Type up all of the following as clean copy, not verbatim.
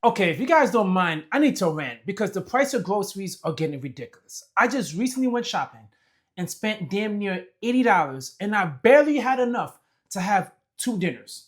Okay, if you guys don't mind, I need to rant because the price of groceries are getting ridiculous. I just recently went shopping and spent damn near $80 and I barely had enough to have two dinners.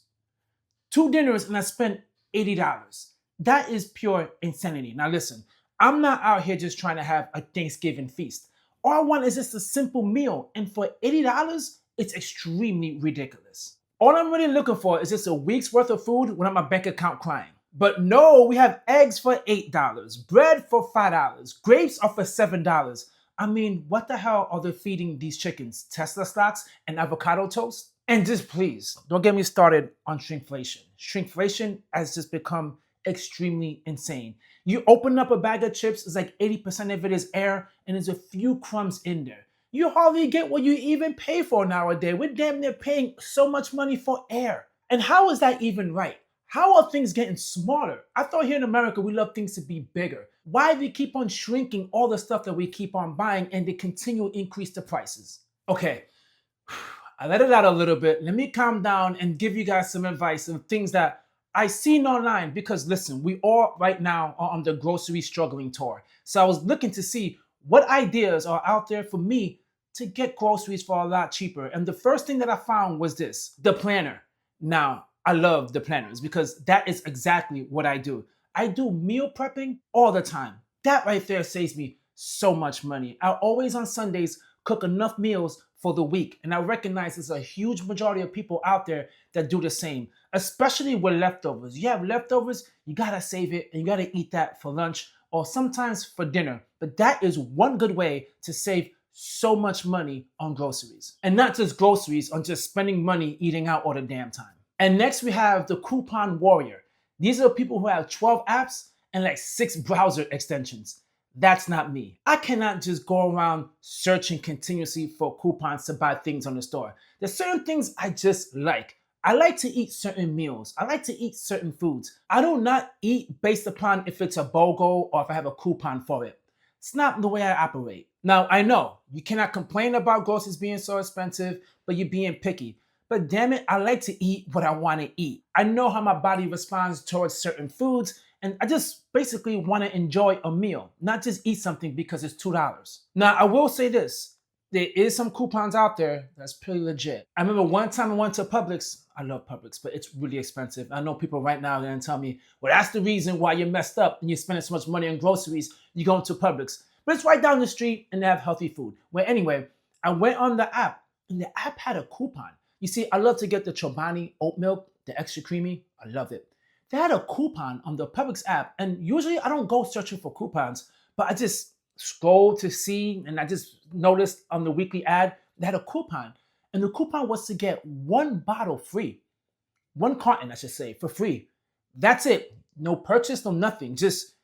Two dinners and I spent $80. That is pure insanity. Now listen, I'm not out here just trying to have a Thanksgiving feast. All I want is just a simple meal and for $80, it's extremely ridiculous. All I'm really looking for is just a week's worth of food when I'm my bank account crying. But no, we have eggs for $8, bread for $5, grapes are for $7. I mean, what the hell are they feeding these chickens? Tesla stocks and avocado toast? And just please, don't get me started on shrinkflation. Shrinkflation has just become extremely insane. You open up a bag of chips, it's like 80% of it is air, and there's a few crumbs in there. You hardly get what you even pay for nowadays. We're damn near paying so much money for air. And how is that even right? How are things getting smaller? I thought here in America we love things to be bigger. Why do we keep on shrinking all the stuff that we keep on buying and they continue to increase the prices? Okay, I let it out a little bit. Let me calm down and give you guys some advice and things that I seen online because listen, we all right now are on the grocery struggling tour. So I was looking to see what ideas are out there for me to get groceries for a lot cheaper. And the first thing that I found was this, the planner. Now, I love the planners because that is exactly what I do. I do meal prepping all the time. That right there saves me so much money. I always on Sundays cook enough meals for the week. And I recognize there's a huge majority of people out there that do the same, especially with leftovers. You have leftovers, you gotta save it and you gotta eat that for lunch or sometimes for dinner. But that is one good way to save so much money on groceries. And not just groceries, on just spending money eating out all the damn time. And next we have the coupon warrior. These are people who have 12 apps and like 6 browser extensions. That's not me. I cannot just go around searching continuously for coupons to buy things on the store. There's certain things I just like. I like to eat certain meals. I like to eat certain foods. I do not eat based upon if it's a BOGO or if I have a coupon for it. It's not the way I operate. Now, I know you cannot complain about groceries being so expensive, but you're being picky. But damn it, I like to eat what I want to eat. I know how my body responds towards certain foods, and I just basically want to enjoy a meal, not just eat something because it's $2. Now, I will say this. There is some coupons out there that's pretty legit. I remember one time I went to Publix. I love Publix, but it's really expensive. I know people right now are going to tell me, well, that's the reason why you're messed up and you're spending so much money on groceries. You go into Publix. But it's right down the street and they have healthy food. Well, anyway, I went on the app and the app had a coupon. You see, I love to get the Chobani oat milk, the extra creamy. I love it. They had a coupon on the Publix app, and usually I don't go searching for coupons, but I just scroll to see, and I just noticed on the weekly ad they had a coupon, and the coupon was to get one bottle free, one carton, I should say, for free. That's it. No purchase, no nothing. Just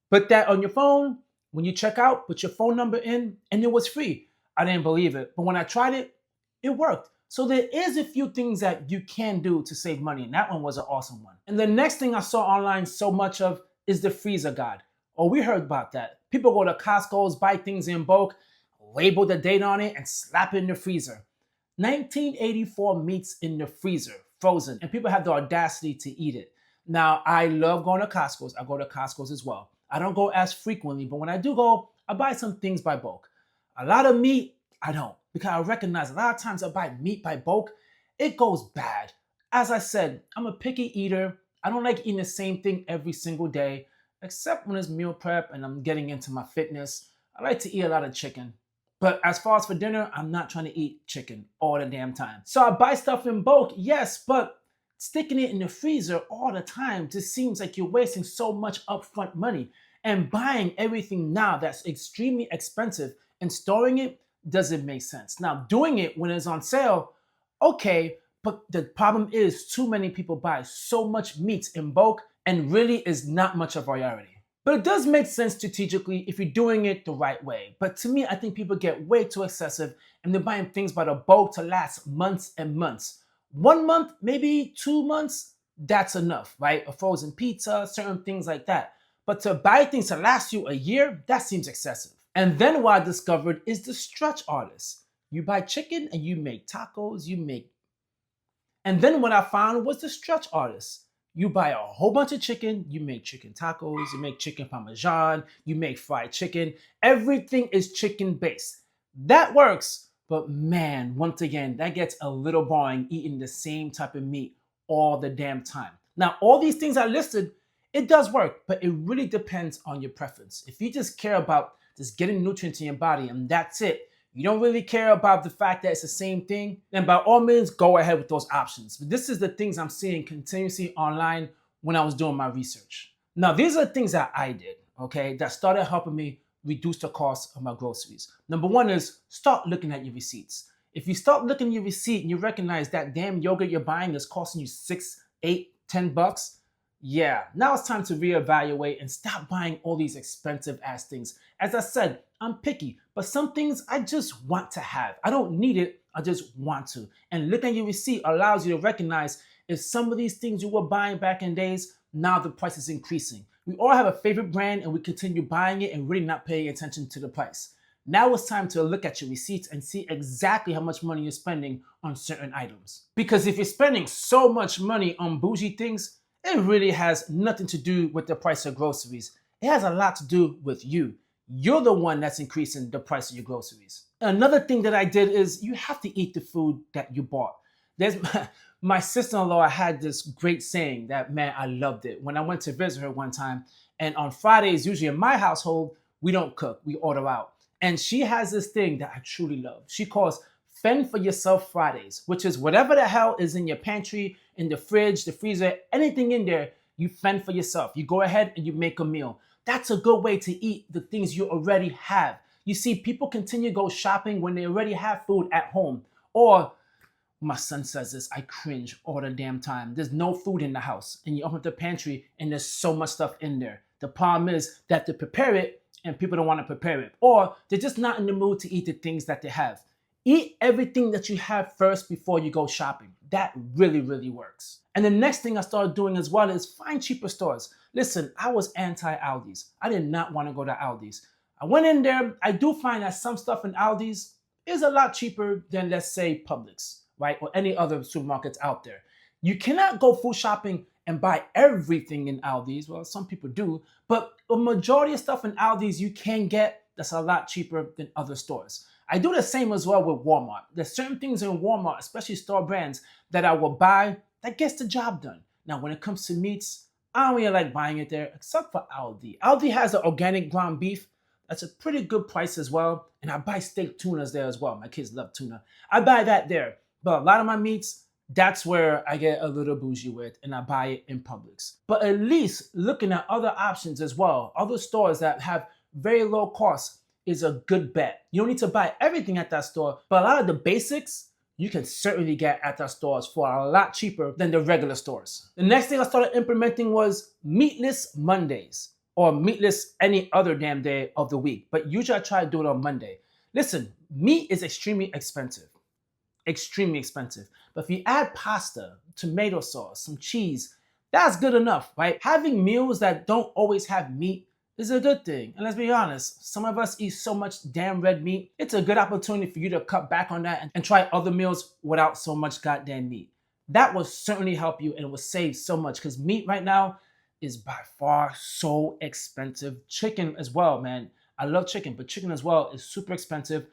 put that on your phone. When you check out, put your phone number in, and it was free. I didn't believe it, but when I tried it, it worked. So there is a few things that you can do to save money, and that one was an awesome one. And the next thing I saw online so much of is the freezer god. Oh, we heard about that. People go to Costco's, buy things in bulk, label the date on it, and slap it in the freezer. 1984 meats in the freezer, frozen, and people have the audacity to eat it. Now, I love going to Costco's. I go to Costco's as well. I don't go as frequently, but when I do go, I buy some things by bulk. A lot of meat, I don't, because I recognize a lot of times I buy meat by bulk, it goes bad. As I said, I'm a picky eater. I don't like eating the same thing every single day, except when it's meal prep and I'm getting into my fitness. I like to eat a lot of chicken. But as far as for dinner, I'm not trying to eat chicken all the damn time. So I buy stuff in bulk, yes, but sticking it in the freezer all the time just seems like you're wasting so much upfront money. And buying everything now that's extremely expensive and storing it doesn't make sense. Now, doing it when it's on sale, okay, but the problem is too many people buy so much meat in bulk and really is not much a priority. But it does make sense strategically if you're doing it the right way. But to me, I think people get way too excessive and they're buying things by the bulk to last months and months. 1 month, maybe 2 months, that's enough, right? A frozen pizza, certain things like that. But to buy things to last you a year, that seems excessive. And then what I discovered is the stretch artist. You buy chicken and you make tacos, and then what I found was the stretch artist. You buy a whole bunch of chicken, you make chicken tacos, you make chicken parmesan, you make fried chicken. Everything is chicken based. That works, but man, once again, that gets a little boring eating the same type of meat all the damn time. Now, all these things I listed, it does work, but it really depends on your preference. If you just care about just getting nutrients in your body and that's it, you don't really care about the fact that it's the same thing, then by all means, go ahead with those options. But this is the things I'm seeing continuously online when I was doing my research. Now, these are the things that I did, okay, that started helping me reduce the cost of my groceries. Number one is start looking at your receipts. If you start looking at your receipt and you recognize that damn yogurt you're buying is costing you 6, 8, $10, yeah, now it's time to reevaluate and stop buying all these expensive ass things. As I said, I'm picky, but some things I just want to have. I don't need it, I just want to. And looking at your receipt allows you to recognize if some of these things you were buying back in days, now the price is increasing. We all have a favorite brand and we continue buying it and really not paying attention to the price. Now it's time to look at your receipts and see exactly how much money you're spending on certain items. Because if you're spending so much money on bougie things, it really has nothing to do with the price of groceries. It has a lot to do with you. You're the one that's increasing the price of your groceries. Another thing that I did is you have to eat the food that you bought. There's my sister-in-law had this great saying that, man, I loved it. When I went to visit her one time, and on Fridays, usually in my household, we don't cook, we order out. And she has this thing that I truly love. She calls Fend for Yourself Fridays, which is whatever the hell is in your pantry, in the fridge, the freezer, anything in there, you fend for yourself. You go ahead and you make a meal. That's a good way to eat the things you already have. You see, people continue to go shopping when they already have food at home. Or, my son says this, I cringe all the damn time. There's no food in the house, and you open up the pantry, and there's so much stuff in there. The problem is that to prepare it, and people don't want to prepare it. Or they're just not in the mood to eat the things that they have. Eat everything that you have first before you go shopping. That really, really works. And the next thing I started doing as well is find cheaper stores. Listen, I was anti-Aldi's. I did not want to go to Aldi's. I went in there. I do find that some stuff in Aldi's is a lot cheaper than, let's say, Publix, right? Or any other supermarkets out there. You cannot go food shopping and buy everything in Aldi's. Well, some people do, but a majority of stuff in Aldi's you can get that's a lot cheaper than other stores. I do the same as well with Walmart. There's certain things in Walmart, especially store brands, that I will buy that gets the job done. Now, when it comes to meats, I don't really like buying it there, except for Aldi. Aldi has the organic ground beef. That's a pretty good price as well. And I buy steak tunas there as well. My kids love tuna. I buy that there. But a lot of my meats, that's where I get a little bougie with, and I buy it in Publix. But at least looking at other options as well, other stores that have very low costs, is a good bet. You don't need to buy everything at that store, but a lot of the basics you can certainly get at that stores for a lot cheaper than the regular stores. The next thing I started implementing was meatless Mondays, or meatless any other damn day of the week. But usually I try to do it on Monday. Listen, meat is extremely expensive. Extremely expensive. But if you add pasta, tomato sauce, some cheese, that's good enough, right? Having meals that don't always have meat is a good thing. And let's be honest, some of us eat so much damn red meat. It's a good opportunity for you to cut back on that and try other meals without so much goddamn meat. That will certainly help you and it will save so much, because meat right now is by far so expensive. Chicken as well, man. I love chicken, but chicken as well is super expensive.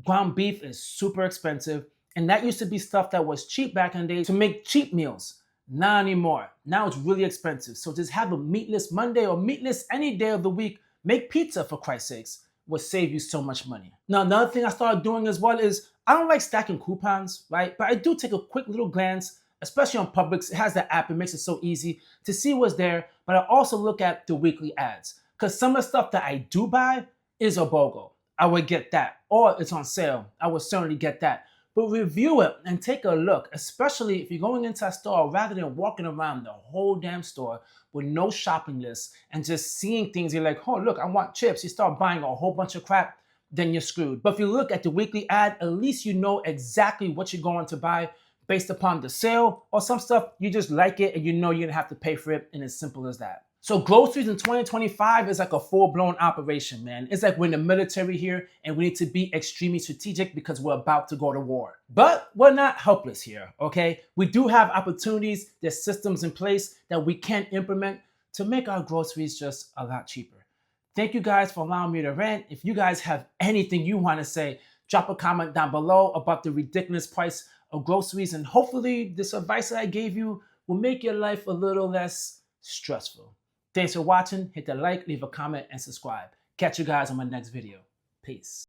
Ground beef is super expensive. And that used to be stuff that was cheap back in the day to make cheap meals. Not anymore. Now it's really expensive. So just have a meatless Monday or meatless any day of the week. Make pizza, for Christ's sakes. Will save you so much money. Now, another thing I started doing as well is I don't like stacking coupons, right? But I do take a quick little glance, especially on Publix. It has the app. It makes it so easy to see what's there. But I also look at the weekly ads, because some of the stuff that I do buy is a BOGO. I would get that. Or it's on sale. I would certainly get that. But review it and take a look, especially if you're going into a store, rather than walking around the whole damn store with no shopping list and just seeing things. You're like, oh, look, I want chips. You start buying a whole bunch of crap, then you're screwed. But if you look at the weekly ad, at least you know exactly what you're going to buy based upon the sale, or some stuff you just like it and you know you're going to have to pay for it, and it's simple as that. So groceries in 2025 is like a full-blown operation, man. It's like we're in the military here and we need to be extremely strategic because we're about to go to war. But we're not helpless here, okay? We do have opportunities, there's systems in place that we can implement to make our groceries just a lot cheaper. Thank you guys for allowing me to rant. If you guys have anything you want to say, drop a comment down below about the ridiculous price of groceries, and hopefully this advice that I gave you will make your life a little less stressful. Thanks for watching. Hit the like, leave a comment, and subscribe. Catch you guys on my next video. Peace.